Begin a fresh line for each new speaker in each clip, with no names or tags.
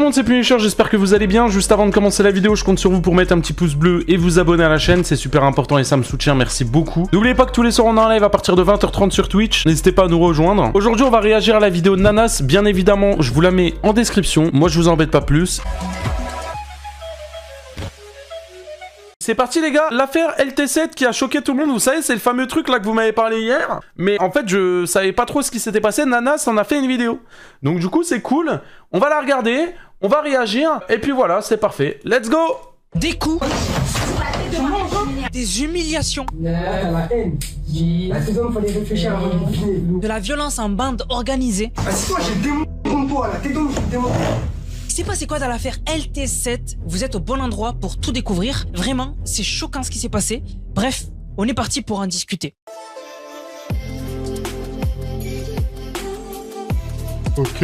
monde, c'est Punisher, j'espère que vous allez bien. Juste avant de commencer la vidéo, je compte sur vous pour mettre un petit pouce bleu et vous abonner à la chaîne, c'est super important et ça me soutient, merci beaucoup. N'oubliez pas que tous les soirs on est en live à partir de 20h30 sur Twitch, n'hésitez pas à nous rejoindre. Aujourd'hui on va réagir à la vidéo de Nanas, bien évidemment je vous la mets en description, moi je vous embête pas plus. C'est parti les gars, l'affaire LT7 qui a choqué tout le monde, vous savez, c'est le fameux truc là que vous m'avez parlé hier. Mais en fait, je savais pas trop ce qui s'était passé, Nanas en a fait une vidéo. Donc du coup, c'est cool, on va la regarder, on va réagir, et puis voilà, c'est parfait. Let's go!
Des coups, des humiliations, de la violence en bande organisée.
Assis-toi, j'ai le démon contre toi là, t'es dans le démon.
Il s'est passé quoi dans l'affaire LT7? Vous êtes au bon endroit pour tout découvrir. Vraiment, c'est choquant ce qui s'est passé. Bref, on est parti pour en discuter.
Ok.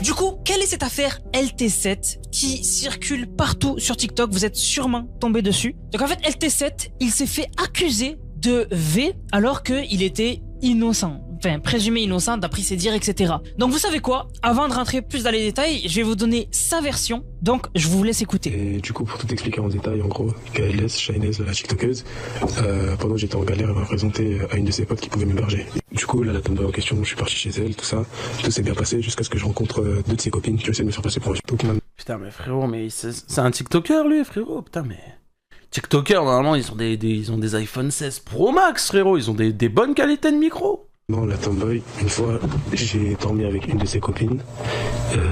Du coup, quelle est cette affaire LT7 qui circule partout sur TikTok? Vous êtes sûrement tombé dessus. Donc en fait, LT7, il s'est fait accuser de V alors qu'il était innocent. Enfin, présumé innocent d'après ses dires, etc. Donc vous savez quoi? Avant de rentrer plus dans les détails, je vais vous donner sa version. Donc je vous laisse écouter.
Et du coup, pour tout expliquer en détail, en gros, KLS, Shinez, la TikTokeuse, pendant que j'étais en galère, elle m'a présenté à une de ses potes qui pouvait m'héberger. Du coup, là, la tombe en question, je suis parti chez elle, tout ça. Tout s'est bien passé jusqu'à ce que je rencontre deux de ses copines qui essaient de me faire passer pour un TikTok.
Putain mais frérot, mais c'est un TikToker lui frérot, putain mais... TikTokers, normalement, ils ont des iPhone 16 Pro Max frérot, ils ont des bonnes qualités de micro.
Non, la tomboy, une fois, j'ai dormi avec une de ses copines.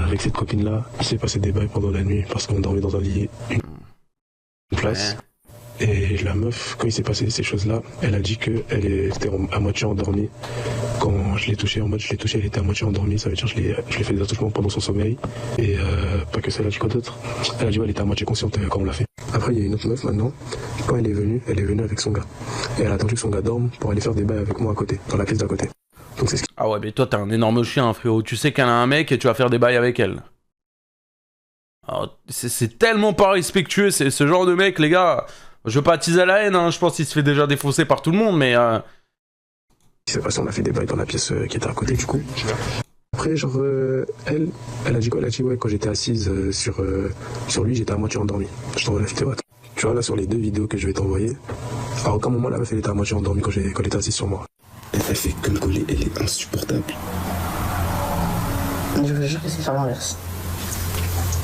Avec cette copine-là, il s'est passé des bails pendant la nuit parce qu'on dormait dans un lit, une place. Et la meuf, quand il s'est passé ces choses-là, elle a dit qu'elle était à moitié endormie. Quand je l'ai touchée, elle était à moitié endormie. Ça veut dire que je l'ai fait des attouchements pendant son sommeil. Et pas que ça, elle a dit quoi d'autre? Elle a dit qu'elle était à moitié consciente quand on l'a fait. Après, il y a une autre meuf maintenant. Quand elle est venue avec son gars. Et elle a attendu que son gars dorme pour aller faire des bails avec moi à côté, dans la pièce d'à côté. Donc c'est ce qui...
Ah ouais, mais toi t'es un énorme chien frérot, tu sais qu'elle a un mec et tu vas faire des bails avec elle. C'est tellement pas respectueux, c'est ce genre de mec les gars. Je veux pas attiser la haine, hein. Je pense qu'il se fait déjà défoncer par tout le monde, mais...
C'est passé, on a fait des bails dans la pièce qui était à côté du coup. Après, genre, elle a dit quoi? Elle a dit, ouais, quand j'étais assise sur lui, j'étais à moitié endormi. Je t'envoie la vidéo. Tu vois, là, sur les deux vidéos que je vais t'envoyer, à aucun moment, la meuf, elle était à moitié endormie quand elle était assise sur moi. Elle fait que me coller, elle est insupportable.
Je vous jure que c'est sur l'inverse.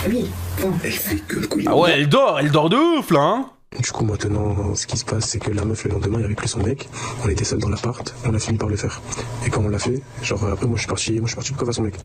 Oui, bon.
Elle fait que me coller.
Ah ouais, elle dort de ouf, là, hein.
Du coup, maintenant, ce qui se passe, c'est que la meuf, le lendemain, il n'y avait plus son mec. On était seuls dans l'appart. On a fini par le faire. Et quand on l'a fait, genre, après, moi, je suis parti pour couvrir son mec.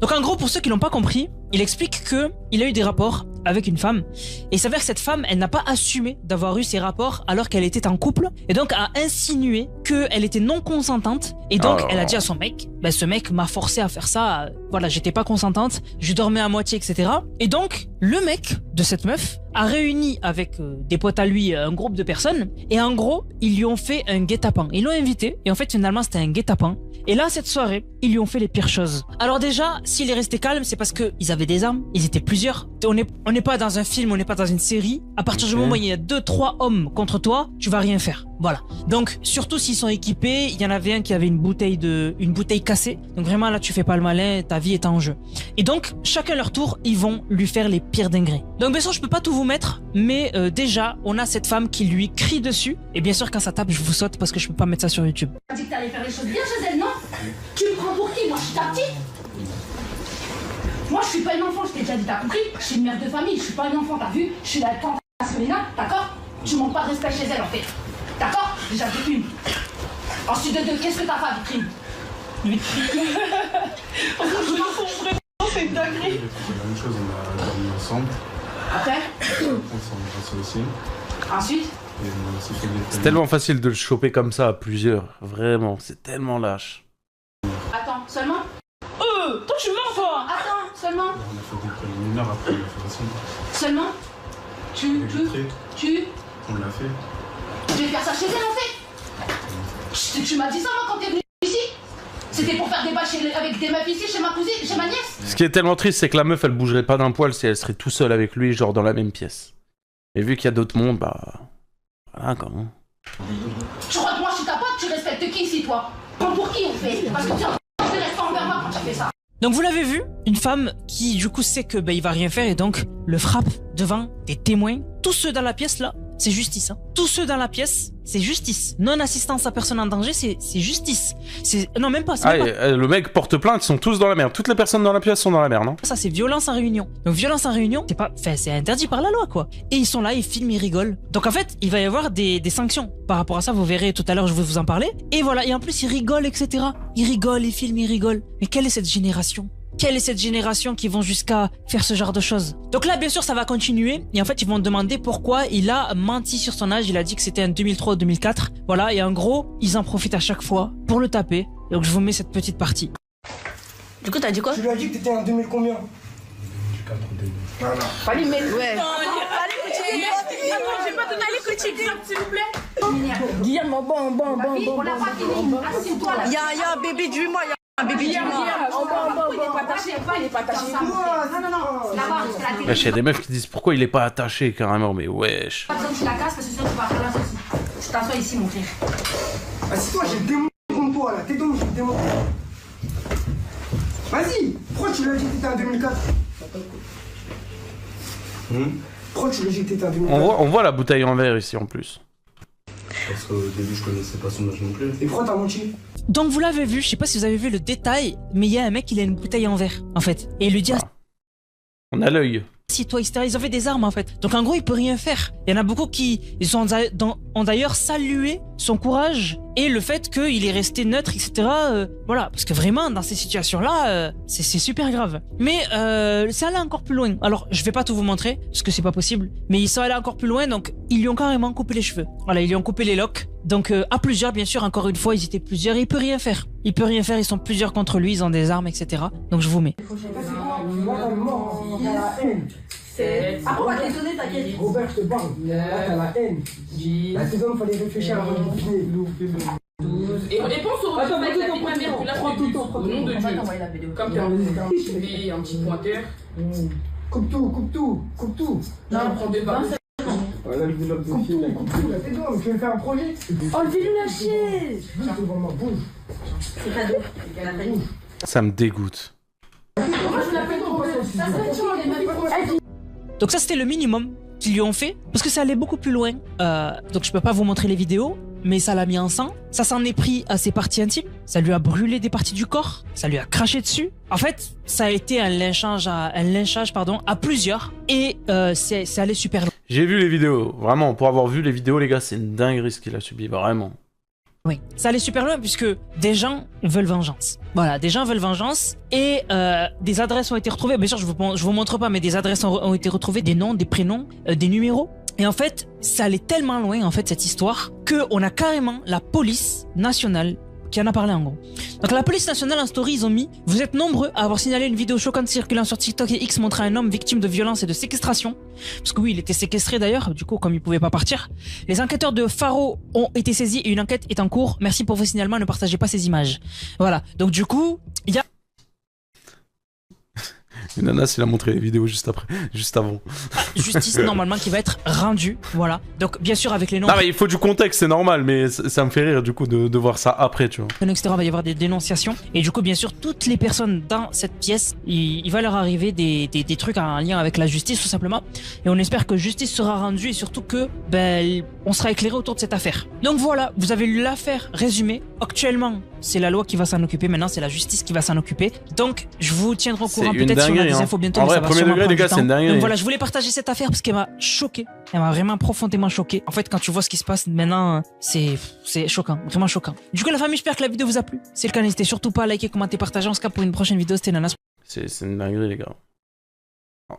Donc en gros, pour ceux qui l'ont pas compris, il explique que il a eu des rapports avec une femme et il s'avère que cette femme, elle n'a pas assumé d'avoir eu ces rapports alors qu'elle était en couple et donc a insinué qu'elle était non consentante et donc elle a dit à son mec, bah, ce mec m'a forcé à faire ça, voilà, j'étais pas consentante, je dormais à moitié, etc. Et donc le mec de cette meuf a réuni avec des potes à lui un groupe de personnes et en gros ils lui ont fait un guet-apens. Ils l'ont invité et en fait finalement c'était un guet-apens. Et là cette soirée ils lui ont fait les pires choses. Alors déjà s'il est resté calme c'est parce que ils avaient des armes, ils étaient plusieurs. On n'est pas dans un film, on n'est pas dans une série. À partir du moment où il y a 2-3 hommes contre toi, tu vas rien faire. Voilà. Donc surtout s'ils sont équipés, il y en avait un qui avait une bouteille cassée. Donc vraiment là tu fais pas le malin, ta vie est en jeu. Et donc chacun leur tour, ils vont lui faire les pires dingueries. Donc bien sûr je peux pas tout vous mettre, mais déjà on a cette femme qui lui crie dessus. Et bien sûr quand ça tape je vous saute parce que je peux pas mettre ça sur YouTube.
Tu as dit que t'allais faire les choses bien chez elle, non? Tu me prends pour qui? Moi je suis ta petite? Moi je suis pas une enfant, je t'ai déjà dit, t'as compris? Je suis une mère de famille, je suis pas une enfant, t'as vu? Je suis la tante Asmelina, d'accord? Tu manques pas de respect chez elle en fait. D'accord? Déjà de une. Ensuite de deux, qu'est-ce que t'as fait, Vitrine? Vitrine. C'est une dinguerie.
C'est la même chose, on a dormi ensemble.
Après?
On s'est embrassé aussi.
Ensuite?
Et on a aussi fait des
C'est tellement facile de le choper comme ça à plusieurs, vraiment, c'est tellement lâche.
Attends, seulement?
Toi tu mens toi.
Attends, seulement?
On a fait des préliminaires, après on l'a fait ensemble.
Seulement?
On l'a fait.
Je vais faire ça chez elle en fait. Tu m'as dit ça moi quand t'es venu ici? C'était pour faire des bails avec des meufs ici chez ma cousine, chez ma nièce?
Ce qui est tellement triste, c'est que la meuf, elle bougerait pas d'un poil si elle serait tout seule avec lui, genre dans la même pièce. Et vu qu'il y a d'autres mondes, bah... Voilà, quand même.
Tu crois que moi je suis ta pote? Tu respectes qui ici toi? Prends pour qui on fait? Parce que tu as respect envers moi. quand tu as fait ça.
Donc vous l'avez vu, une femme qui du coup sait que il va rien faire et donc le frappe devant des témoins. Tous ceux dans la pièce là, c'est justice. Hein. Tous ceux dans la pièce, c'est justice. Non-assistance à personne en danger, c'est justice. Non, même pas.
Ah, le mec porte plainte, ils sont tous dans la merde. Toutes les personnes dans la pièce sont dans la merde, non?
Ça, c'est violence en réunion. Donc violence en réunion, c'est pas, enfin, c'est interdit par la loi, quoi. Et ils sont là, ils filment, ils rigolent. Donc en fait, il va y avoir des sanctions par rapport à ça. Vous verrez tout à l'heure, je vais vous en parler. Et voilà. Et en plus, ils rigolent, etc. Ils rigolent, ils filment, ils rigolent. Mais quelle est cette génération? Quelle est cette génération qui vont jusqu'à faire ce genre de choses? Donc là, bien sûr, ça va continuer. Et en fait, ils vont demander pourquoi il a menti sur son âge. Il a dit que c'était en 2003 ou 2004. Voilà. Et en gros, ils en profitent à chaque fois pour le taper. Donc je vous mets cette petite partie.
Du coup, t'as dit quoi?
Tu lui as dit que t'étais en 2000 combien?
4 Pas lui mettre. Ouais.
J'ai pas donné les critiques, s'il vous plaît.
Guillaume, bon.
On l'a pas fini. Assieds-toi là.
Il y a un bébé du mois, un bébé du mois.
Il est pas attaché, il est pas attaché. Non. Là-bas, c'est la télé.
Wesh, y'a des meufs qui disent pourquoi il est pas attaché carrément, mais wesh.
Pas besoin que tu la casses parce que sinon tu vas faire la sauce. Tu t'assois ici, mon frère.
Assis-toi, j'ai le démon contre toi là. T'es donc, j'ai le démon. Vas-y. Pourquoi tu lui as dit que t'étais en 2004? Pourquoi tu lui as dit que t'étais en 2004?
On voit la bouteille en verre ici en plus.
Parce qu'au début, je connaissais pas son âge non plus.
Et pourquoi t'as menti?
Donc vous l'avez vu, je sais pas si vous avez vu le détail, mais il y a un mec, il a une bouteille en verre, en fait. Et il lui dit,
On a l'œil.
assieds-toi, etc. Ils avaient des armes, en fait. Donc en gros, il peut rien faire. Il y en a beaucoup qui ont d'ailleurs salué son courage et le fait qu'il est resté neutre, etc. Voilà, parce que vraiment, dans ces situations-là, c'est super grave. Mais c'est allé encore plus loin. Alors, je vais pas tout vous montrer, parce que c'est pas possible, mais ils sont allés encore plus loin, donc ils lui ont carrément coupé les cheveux. Voilà, ils lui ont coupé les locks. Donc à plusieurs, bien sûr, encore une fois, ils étaient plusieurs, et il peut rien faire. Il peut rien faire, ils sont plusieurs contre lui, ils ont des armes, etc. Donc je vous mets.
Ah, on va te donner, t'inquiète.
Robert, je te parle. Là, t'as la haine. Là, ces hommes, fallait réfléchir avant de dîner.
Et réponse au refus avec la vie de ma mère, tu l'as fait au nom de Dieu. Comme t'es un petit pointeur.
Coupe tout.
Non, prends des balles.
Coupe tout. T'es donc, tu veux faire un projet?
Enlevez-lui la chaise.
Bouge devant moi, bouge.
C'est cadeau.
Ça me dégoûte.
Donc ça, c'était le minimum qu'ils lui ont fait, parce que ça allait beaucoup plus loin. Donc je peux pas vous montrer les vidéos, mais ça l'a mis en sang. Ça s'en est pris à ses parties intimes. Ça lui a brûlé des parties du corps. Ça lui a craché dessus. En fait, ça a été un lynchage à plusieurs. Et c'est allé super loin.
J'ai vu les vidéos. Vraiment, pour avoir vu les vidéos, les gars, c'est une dinguerie ce qu'il a subi, vraiment.
Oui, ça allait super loin puisque des gens veulent vengeance. Voilà, des gens veulent vengeance et des adresses ont été retrouvées. Bien sûr, je vous montre pas, mais des adresses ont été retrouvées, des noms, des prénoms, des numéros. Et en fait, ça allait tellement loin, en fait, cette histoire, qu'on a carrément la police nationale qui en a parlé en gros. Donc la police nationale en story, ils ont mis « Vous êtes nombreux à avoir signalé une vidéo choquante circulant sur TikTok et X montrant un homme victime de violence et de séquestration. » Parce que oui, il était séquestré d'ailleurs, du coup, comme il pouvait pas partir. « Les enquêteurs de Faro ont été saisis et une enquête est en cours. Merci pour vos signalements, ne partagez pas ces images. » Voilà, donc du coup, il y a...
Nanas, il a montré les vidéos juste avant.
Justice normalement qui va être rendue, voilà. Donc bien sûr avec les noms...
Non mais il faut du contexte, c'est normal, mais ça me fait rire du coup de voir ça après, tu vois.
Etc. va y avoir des dénonciations et du coup bien sûr toutes les personnes dans cette pièce, il va leur arriver des trucs en lien avec la justice tout simplement, et on espère que justice sera rendue et surtout que on sera éclairé autour de cette affaire. Donc voilà, vous avez eu l'affaire résumée. Actuellement c'est la loi qui va s'en occuper, maintenant c'est la justice qui va s'en occuper, donc je vous tiendrai au courant peut-être sur des infos bientôt.
En vrai, premier degré les gars, c'est une dinguerie.
Donc voilà, je voulais partager cette affaire parce qu'elle m'a choqué, elle m'a vraiment profondément choqué. En fait quand tu vois ce qui se passe maintenant, c'est choquant, vraiment choquant. Du coup la famille, j'espère que la vidéo vous a plu. Si c'est le cas, n'hésitez surtout pas à liker, commenter, partager. On se capte pour une prochaine vidéo. C'était Nanas.
C'est une dinguerie les gars.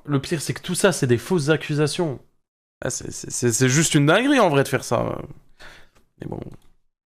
Le pire c'est que tout ça c'est des fausses accusations. C'est juste une dinguerie en vrai de faire ça. Mais bon...